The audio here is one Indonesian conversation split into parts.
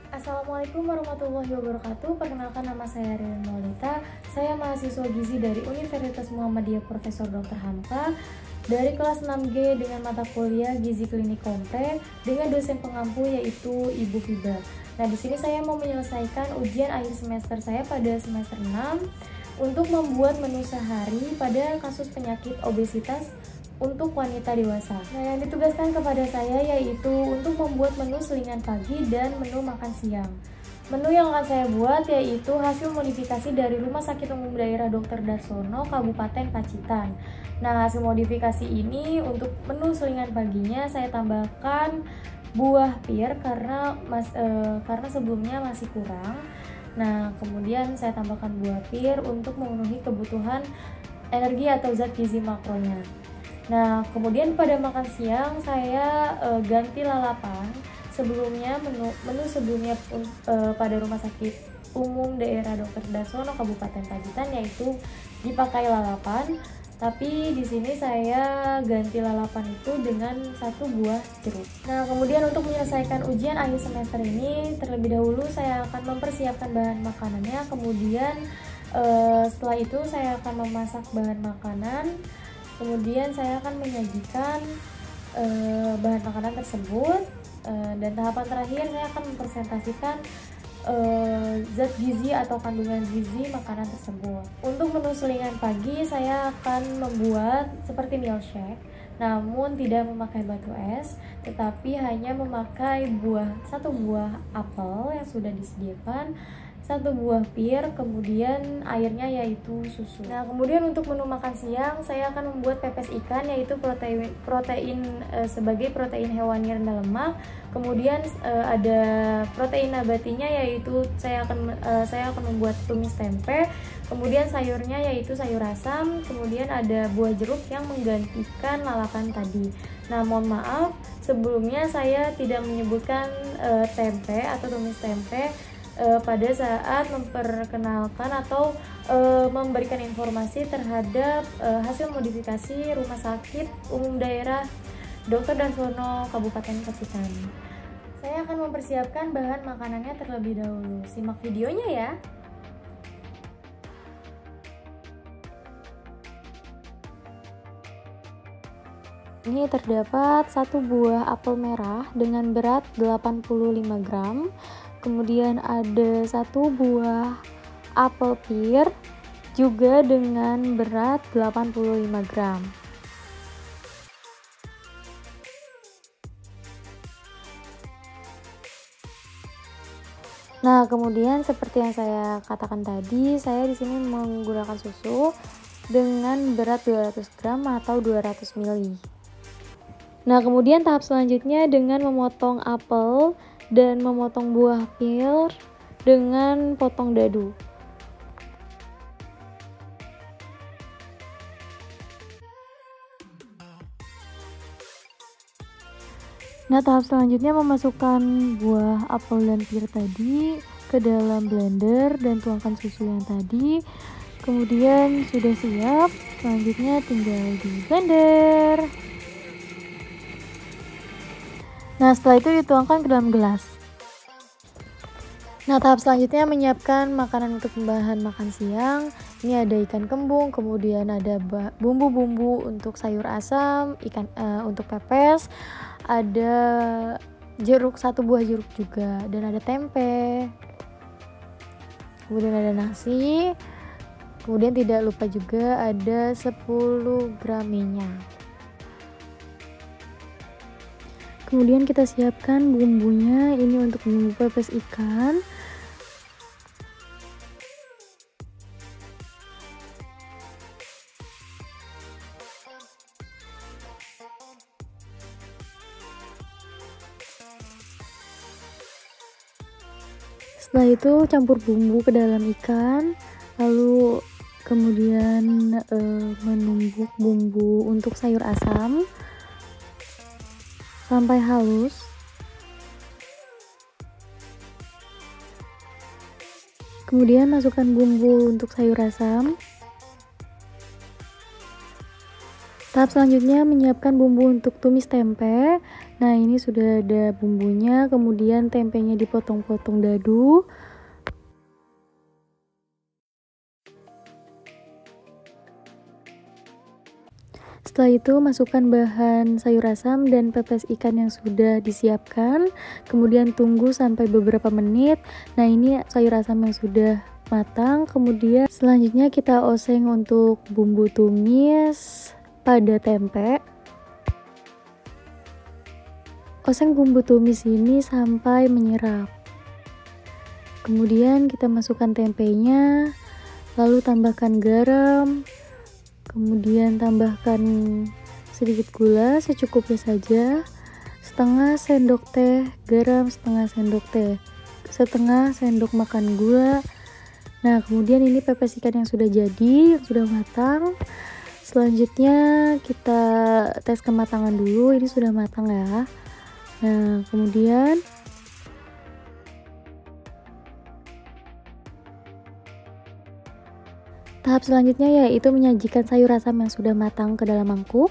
Assalamualaikum warahmatullahi wabarakatuh. Perkenalkan, nama saya Ririn Maulita. Saya mahasiswa gizi dari Universitas Muhammadiyah Profesor Dr. Hamka dari kelas 6G dengan mata kuliah Gizi Klinik Kompre dengan dosen pengampu yaitu Ibu Fiba. Nah, di sini saya mau menyelesaikan ujian akhir semester saya pada semester 6 untuk membuat menu sehari pada kasus penyakit obesitas untuk wanita dewasa. Nah, yang ditugaskan kepada saya yaitu untuk membuat menu selingan pagi dan menu makan siang. Menu yang akan saya buat yaitu hasil modifikasi dari Rumah Sakit Umum Daerah Dr. Darsono, Kabupaten Pacitan. Nah, hasil modifikasi ini untuk menu selingan paginya saya tambahkan buah pir karena sebelumnya masih kurang. Nah, kemudian saya tambahkan buah pir untuk memenuhi kebutuhan energi atau zat gizi makronya. Nah, kemudian pada makan siang saya ganti lalapan. Sebelumnya menu sebelumnya pada Rumah Sakit Umum Daerah Dr. Darsono Kabupaten Pacitan yaitu dipakai lalapan, tapi di sini saya ganti lalapan itu dengan satu buah jeruk. Nah, kemudian untuk menyelesaikan ujian akhir semester ini, terlebih dahulu saya akan mempersiapkan bahan makanannya. Kemudian setelah itu saya akan memasak bahan makanan. Kemudian saya akan menyajikan bahan makanan tersebut, dan tahapan terakhir saya akan mempresentasikan zat gizi atau kandungan gizi makanan tersebut. Untuk menu selingan pagi saya akan membuat seperti milkshake, namun tidak memakai batu es, tetapi hanya memakai satu buah apel yang sudah disediakan, satu buah pir, kemudian airnya yaitu susu. Nah, kemudian untuk menu makan siang saya akan membuat pepes ikan yaitu protein sebagai protein hewani rendah lemak. Kemudian ada protein nabatinya yaitu saya akan membuat tumis tempe. Kemudian sayurnya yaitu sayur asam. Kemudian ada buah jeruk yang menggantikan lalapan tadi. Nah, mohon maaf sebelumnya saya tidak menyebutkan tempe atau tumis tempe pada saat memperkenalkan atau memberikan informasi terhadap hasil modifikasi Rumah Sakit Umum Daerah Dr. Darsono Kabupaten Pacitan. Saya akan mempersiapkan bahan makanannya terlebih dahulu. Simak videonya ya. Ini terdapat satu buah apel merah dengan berat 85 gram. Kemudian ada satu buah apel pir juga dengan berat 85 gram. Nah, kemudian seperti yang saya katakan tadi, saya di sini menggunakan susu dengan berat 200 gram atau 200 ml. Nah, kemudian tahap selanjutnya dengan memotong apel dan memotong buah pir dengan potong dadu. Nah, tahap selanjutnya memasukkan buah apel dan pir tadi ke dalam blender dan tuangkan susu yang tadi. Kemudian sudah siap, selanjutnya tinggal di blender. Nah, setelah itu dituangkan ke dalam gelas. Nah, tahap selanjutnya menyiapkan makanan untuk bahan makan siang. Ini ada ikan kembung, kemudian ada bumbu-bumbu untuk sayur asam, untuk pepes, ada satu buah jeruk juga, dan ada tempe. Kemudian ada nasi. Kemudian tidak lupa juga ada 10 gram minyak. Kemudian kita siapkan bumbunya, ini untuk bumbu pepes ikan. Setelah itu campur bumbu ke dalam ikan, lalu kemudian menumbuk bumbu untuk sayur asam sampai halus. Kemudian masukkan bumbu untuk sayur asam. Tahap selanjutnya menyiapkan bumbu untuk tumis tempe. Nah, ini sudah ada bumbunya, kemudian tempenya dipotong-potong dadu. Setelah itu masukkan bahan sayur asam dan pepes ikan yang sudah disiapkan. Kemudian tunggu sampai beberapa menit. Nah, ini sayur asam yang sudah matang. Kemudian selanjutnya kita oseng untuk bumbu tumis pada tempe. Oseng bumbu tumis ini sampai menyerap. Kemudian kita masukkan tempenya, lalu tambahkan garam. Kemudian tambahkan sedikit gula secukupnya saja, setengah sendok teh garam, setengah sendok makan gula. Nah, kemudian ini pepes ikan yang sudah jadi, yang sudah matang. Selanjutnya kita tes kematangan dulu, ini sudah matang ya. Nah, kemudian tahap selanjutnya yaitu menyajikan sayur asam yang sudah matang ke dalam mangkuk.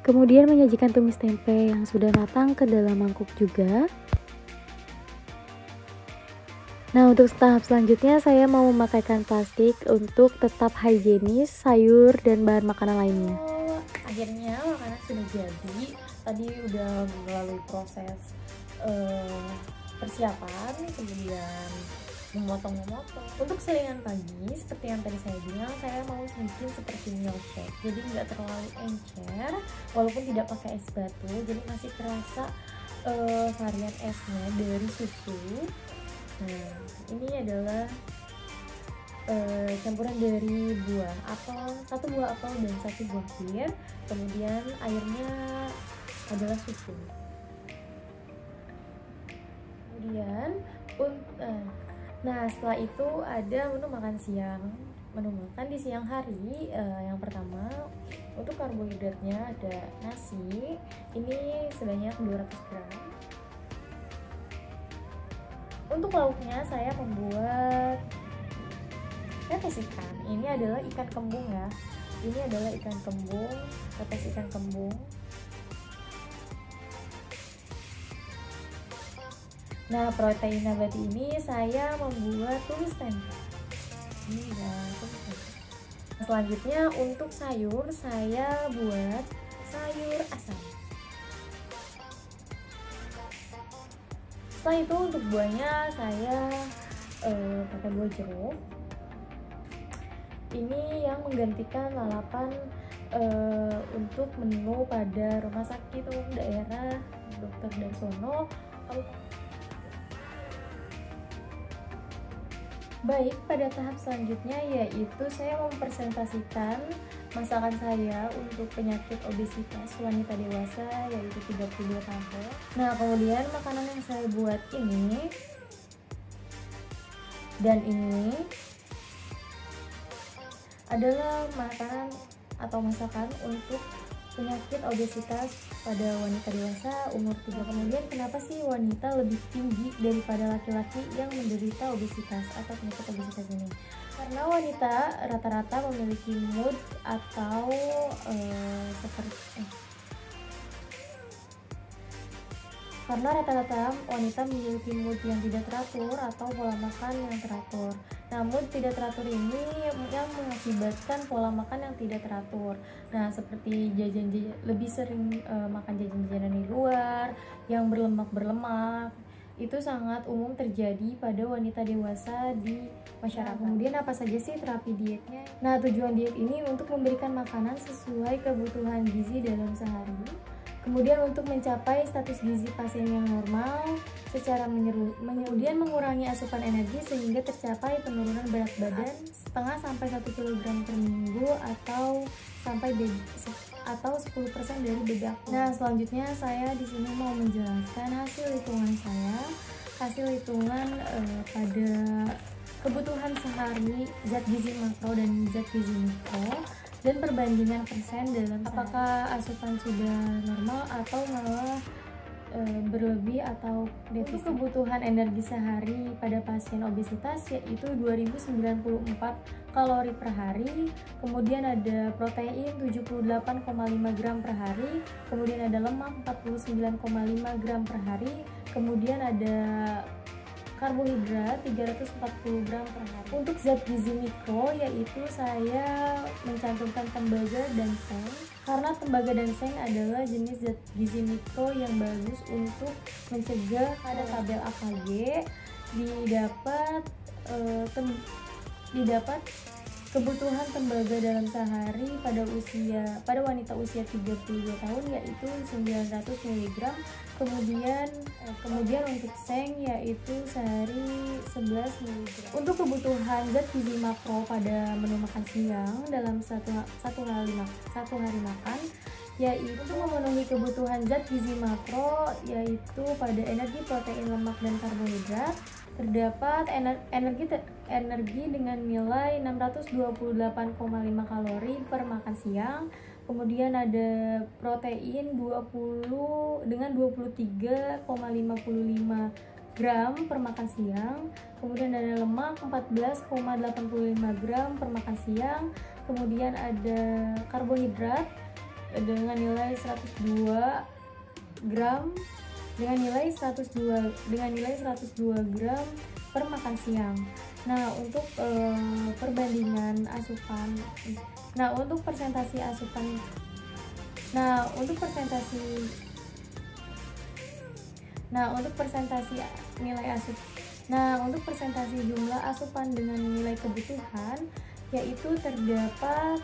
Kemudian menyajikan tumis tempe yang sudah matang ke dalam mangkuk juga. Nah, untuk tahap selanjutnya saya mau memakaikan plastik untuk tetap higienis sayur dan bahan makanan lainnya. Akhirnya makanan sudah jadi. Tadi udah melalui proses persiapan, kemudian memotong-memotong. Untuk selingan pagi, seperti yang tadi saya bilang, saya mau bikin seperti milkshake. Jadi nggak terlalu encer, walaupun tidak pakai es batu, jadi masih terasa varian esnya dari susu. Nah, ini adalah campuran dari satu buah apel dan satu buah pir. Kemudian airnya adalah susu. Kemudian nah, setelah itu ada menu makan siang. Menu makan di siang hari, yang pertama untuk karbohidratnya ada nasi, ini sebanyak 200 gram. Untuk lauknya saya membuat pepes ikan. Ini adalah ikan kembung ya. Ini adalah ikan kembung, pepes ikan kembung. Nah, protein nabati ini saya membuat tumis tempe. Ini ya, tumis tempe. Selanjutnya untuk sayur saya buat sayur asam. Setelah itu untuk buahnya saya pakai buah jeruk. Ini yang menggantikan lalapan untuk menu pada rumah sakit umum daerah Dr. Darsono. Baik, pada tahap selanjutnya yaitu saya mempresentasikan masakan saya untuk penyakit obesitas wanita dewasa yaitu 32 tahun. Nah, kemudian makanan yang saya buat ini dan ini adalah makanan atau masakan untuk penyakit obesitas pada wanita dewasa umur 3. Kemudian kenapa sih wanita lebih tinggi daripada laki-laki yang menderita obesitas atau penyakit obesitas ini? Karena wanita rata-rata memiliki mood atau karena rata-rata wanita memiliki mood yang tidak teratur atau pola makan yang teratur. Nah, mood tidak teratur ini yang mengakibatkan pola makan yang tidak teratur. Nah, seperti lebih sering makan jajan-jajanan di luar yang berlemak-berlemak. Itu sangat umum terjadi pada wanita dewasa di masyarakat. Kemudian apa saja sih terapi dietnya? Nah, tujuan diet ini untuk memberikan makanan sesuai kebutuhan gizi dalam sehari. Kemudian untuk mencapai status gizi pasien yang normal secara kemudian mengurangi asupan energi sehingga tercapai penurunan berat badan setengah sampai 1 kg per minggu atau 10% dari beban. Nah, selanjutnya saya di sini mau menjelaskan hasil hitungan saya, hasil hitungan pada kebutuhan sehari zat gizi makro dan zat gizi mikro, dan perbandingan persen dalam apakah asupan sudah normal atau malah berlebih atau defisit. Untuk kebutuhan energi sehari pada pasien obesitas yaitu 2094 kalori per hari, kemudian ada protein 78,5 gram per hari, kemudian ada lemak 49,5 gram per hari, kemudian ada karbohidrat 340 gram per hari. Untuk zat gizi mikro yaitu saya mencantumkan tembaga dan seng, karena tembaga dan seng adalah jenis zat gizi mikro yang bagus untuk mencegah. Pada tabel AKG didapat kebutuhan tembaga dalam sehari pada wanita usia 32 tahun yaitu 900 mg. Kemudian untuk seng yaitu sehari 11 mg. Untuk kebutuhan zat gizi makro pada menu makan siang dalam satu hari makan yaitu untuk memenuhi kebutuhan zat gizi makro yaitu pada energi, protein, lemak, dan karbohidrat terdapat energi dengan nilai 628,5 kalori per makan siang, kemudian ada protein 20 dengan 23,55 gram per makan siang, kemudian ada lemak 14,85 gram per makan siang, kemudian ada karbohidrat dengan nilai 102 gram dengan nilai 102 gram per makan siang. Nah, untuk perbandingan asupan. Nah, untuk persentase jumlah asupan dengan nilai kebutuhan yaitu terdapat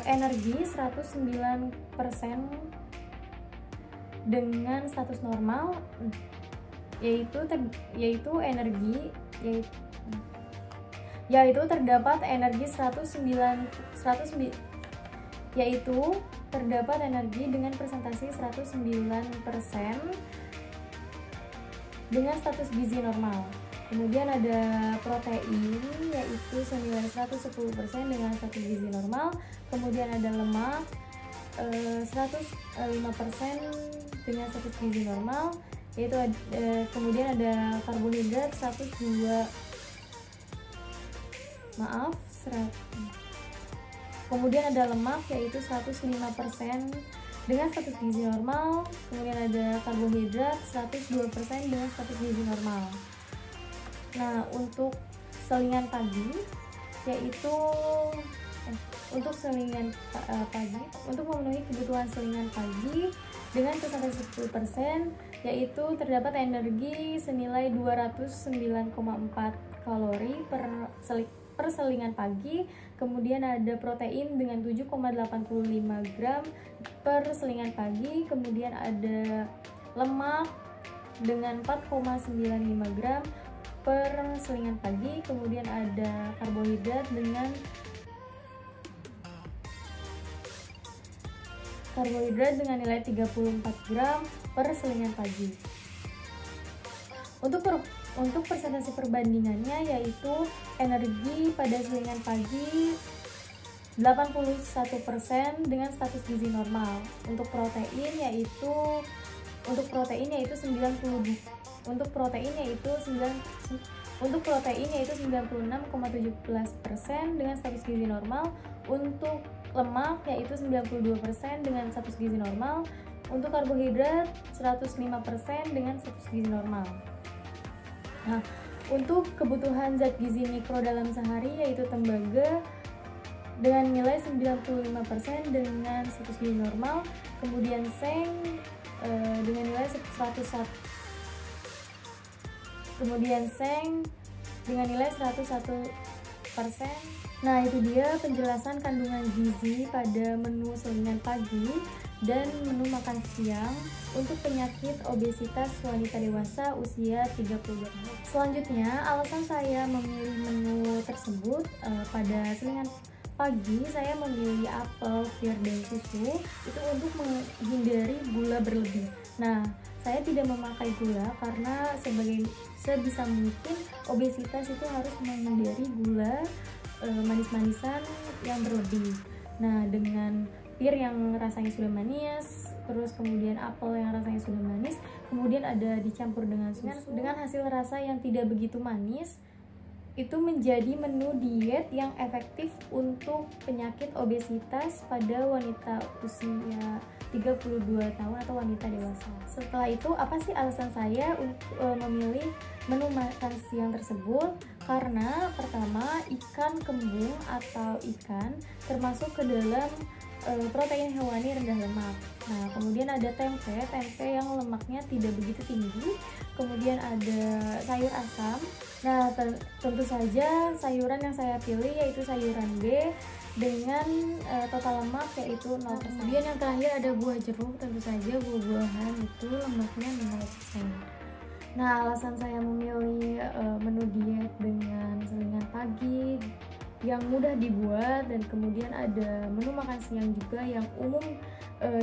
energi 109% dengan status normal terdapat energi dengan persentase 109% dengan status gizi normal. Kemudian ada protein yaitu senilai 110% dengan status gizi normal. Kemudian ada lemak 105% dengan status gizi normal, yaitu kemudian ada karbohidrat kemudian ada lemak yaitu 105% dengan status gizi normal, kemudian ada karbohidrat 102% dengan status gizi normal. Nah, untuk selingan pagi yaitu untuk memenuhi kebutuhan selingan pagi dengan persentase 10% yaitu terdapat energi senilai 209,4 kalori per selingan pagi, kemudian ada protein dengan 7,85 gram per selingan pagi, kemudian ada lemak dengan 4,95 gram per selingan pagi, kemudian ada karbohidrat dengan nilai 34 gram per selingan pagi. Untuk persentase perbandingannya yaitu energi pada selingan pagi 81% dengan status gizi normal. Untuk protein yaitu 96,17% dengan status gizi normal. Untuk lemak yaitu 92% dengan status gizi normal. Untuk karbohidrat 105% dengan status gizi normal. Nah, untuk kebutuhan zat gizi mikro dalam sehari yaitu tembaga dengan nilai 95% dengan status gizi normal, kemudian seng dengan nilai 101%, Nah, itu dia penjelasan kandungan gizi pada menu selingan pagi dan menu makan siang untuk penyakit obesitas wanita dewasa usia 30 tahun. Selanjutnya, alasan saya memilih menu tersebut pada selingan pagi, saya memilih apel, pir, dan susu itu untuk menghindari gula berlebih. Nah, saya tidak memakai gula karena sebisa mungkin obesitas itu harus menghindari gula manis-manisan yang berlebih. Nah, dengan pir yang rasanya sudah manis, terus kemudian apel yang rasanya sudah manis, kemudian ada dicampur dengan susu dengan hasil rasa yang tidak begitu manis. Itu menjadi menu diet yang efektif untuk penyakit obesitas pada wanita usia 32 tahun atau wanita dewasa. Setelah itu, apa sih alasan saya untuk memilih menu makan siang tersebut? Karena pertama, ikan kembung atau ikan termasuk ke dalam protein hewani rendah lemak. Nah, kemudian ada tempe yang lemaknya tidak begitu tinggi. Kemudian ada sayur asam. Nah, tentu saja sayuran yang saya pilih yaitu sayuran B dengan total lemak yaitu 0%. Kemudian yang terakhir ada buah jeruk, tentu saja buah-buahan itu lemaknya 0%. Nah, alasan saya memilih menu diet dengan selingan pagi yang mudah dibuat, dan kemudian ada menu makan siang juga yang umum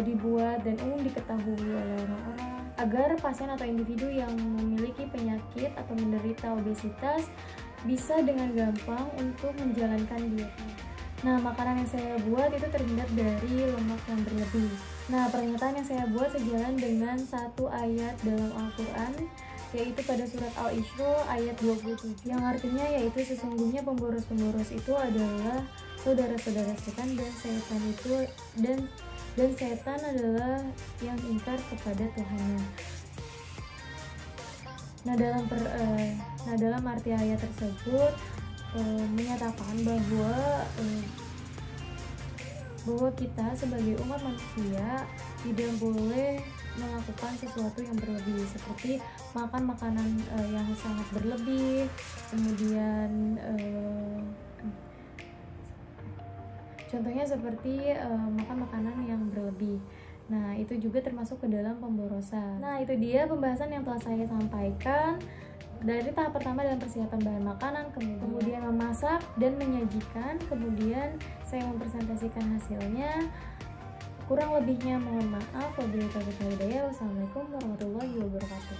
dibuat dan umum diketahui oleh orang-orang, agar pasien atau individu yang memiliki penyakit atau menderita obesitas bisa dengan gampang untuk menjalankan dietnya. Nah, makanan yang saya buat itu terhindar dari lemak yang berlebih. Nah, pernyataan yang saya buat sejalan dengan satu ayat dalam Al-Quran, yaitu pada surat Al-Isra ayat 27, yang artinya yaitu sesungguhnya pemboros-pemboros itu adalah saudara-saudara setan, dan setan itu dan setan adalah yang ingkar kepada Tuhannya. Nah, dalam arti ayat tersebut menyatakan bahwa kita sebagai umat manusia tidak boleh melakukan sesuatu yang berlebih, seperti makan makanan yang sangat berlebih, kemudian contohnya seperti makan makanan yang berlebih. Nah, itu juga termasuk ke dalam pemborosan. Nah, itu dia pembahasan yang telah saya sampaikan dari tahap pertama dalam persiapan bahan makanan, kemudian memasak dan menyajikan, kemudian saya mempresentasikan hasilnya. Kurang lebihnya mohon maaf. Wabillahi taufiq wal hidayah. Wassalamualaikum warahmatullahi wabarakatuh.